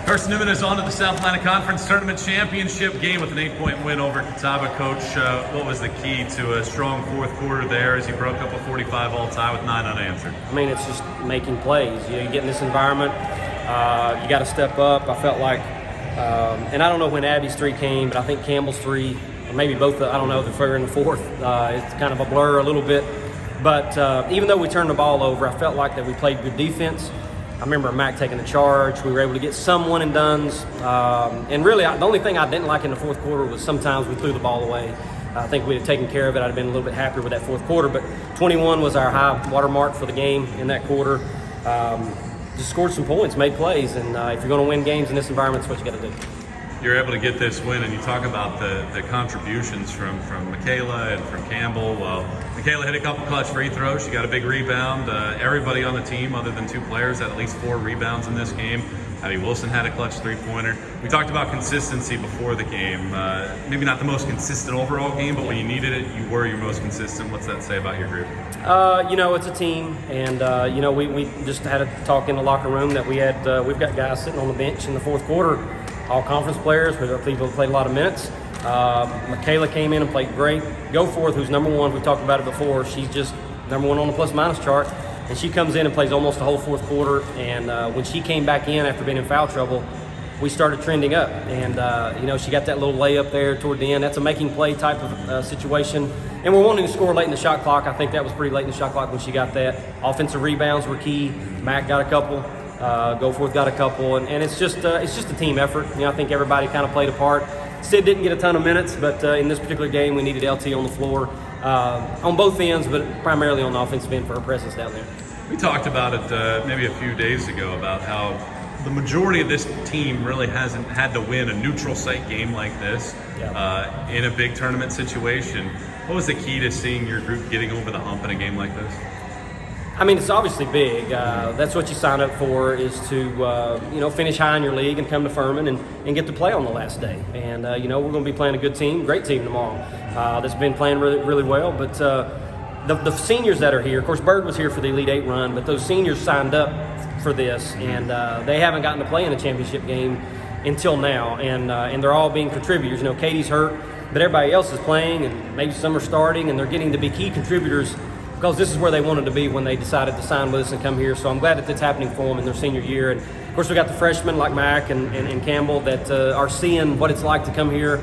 Carson-Newman is on to the South Atlantic Conference Tournament Championship game with an 8-point win over Catawba. Coach, what was the key to a strong fourth quarter there as you broke up a 45 all tie with 9 unanswered? I mean, it's just making plays. You get in this environment, you got to step up. I felt like, and I don't know when Abby's 3 came, but I think Campbell's 3, or maybe both, I don't know, the third and the fourth. It's kind of a blur a little bit. But even though we turned the ball over, I felt like that we played good defense. I remember Mac taking the charge. We were able to get some one and dones. And really, the only thing I didn't like in the fourth quarter was sometimes we threw the ball away. I think we'd have taken care of it. I'd have been a little bit happier with that fourth quarter. But 21 was our high watermark for the game in that quarter. Just scored some points, made plays. And if you're going to win games in this environment, that's what you got to do. You're able to get this win, and you talk about the contributions from Michaela and from Campbell. Well, Michaela hit a couple clutch free throws. She got a big rebound. Everybody on the team, other than 2 players, had at least 4 rebounds in this game. Abby Wilson had a clutch 3-pointer. We talked about consistency before the game. Maybe not the most consistent overall game, but when you needed it, you were your most consistent. What's that say about your group? It's a team, and we just had a talk in the locker room that we've got guys sitting on the bench in the fourth quarter. All conference players, where there are people who played a lot of minutes. Michaela came in and played great. Goforth, who's number 1, we talked about it before, she's just number 1 on the plus-minus chart. And she comes in and plays almost the whole fourth quarter. And when she came back in after being in foul trouble, we started trending up. And, she got that little layup there toward the end. That's a making play type of situation. And we're wanting to score late in the shot clock. I think that was pretty late in the shot clock when she got that. Offensive rebounds were key. Mac got a couple. Goforth got a couple, and it's just a team effort. I think everybody kind of played a part. Sid didn't get a ton of minutes, but in this particular game, we needed LT on the floor on both ends, but primarily on the offensive end for her presence down there. We talked about it maybe a few days ago about how the majority of this team really hasn't had to win a neutral site game like this in a big tournament situation. What was the key to seeing your group getting over the hump in a game like this? I mean, it's obviously big. That's what you sign up for, is to finish high in your league and come to Furman and get to play on the last day. And we're going to be playing a good team, great team tomorrow. That's been playing really, really well. But the seniors that are here, of course, Bird was here for the Elite 8 run, but those seniors signed up for this, and they haven't gotten to play in a championship game until now. And they're all being contributors. Katie's hurt, but everybody else is playing, and maybe some are starting, and they're getting to be key contributors, because this is where they wanted to be when they decided to sign with us and come here. So I'm glad that it's happening for them in their senior year. And of course, we got the freshmen like Mac and Campbell that are seeing what it's like to come here,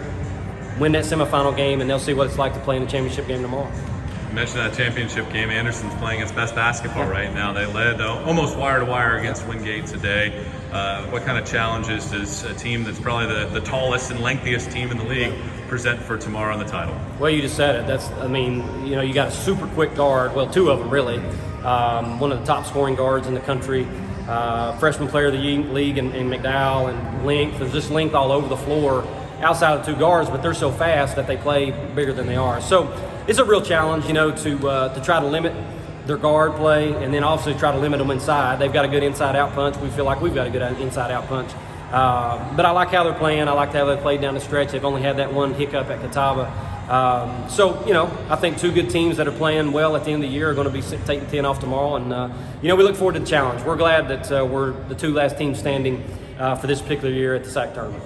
win that semifinal game, and they'll see what it's like to play in the championship game tomorrow. You mentioned that championship game. Anderson's playing its best basketball right now. They led almost wire to wire against Wingate today. What kind of challenges does a team that's probably the tallest and lengthiest team in the league present for tomorrow in the title? Well, you just said it. You got a super quick guard. Well, 2 of them really. One of the top scoring guards in the country. Freshman player of the league in McDowell, and length. There's just length all over the floor outside of the 2 guards, but they're so fast that they play bigger than they are. So it's a real challenge, to try to limit their guard play, and then also try to limit them inside. They've got a good inside-out punch. We feel like we've got a good inside-out punch. But I like how they're playing. I like how they played down the stretch. They've only had that one hiccup at Catawba. I think 2 good teams that are playing well at the end of the year are going to be taking 10 off tomorrow. And, we look forward to the challenge. We're glad that we're the 2 last teams standing for this particular year at the SAC Tournament.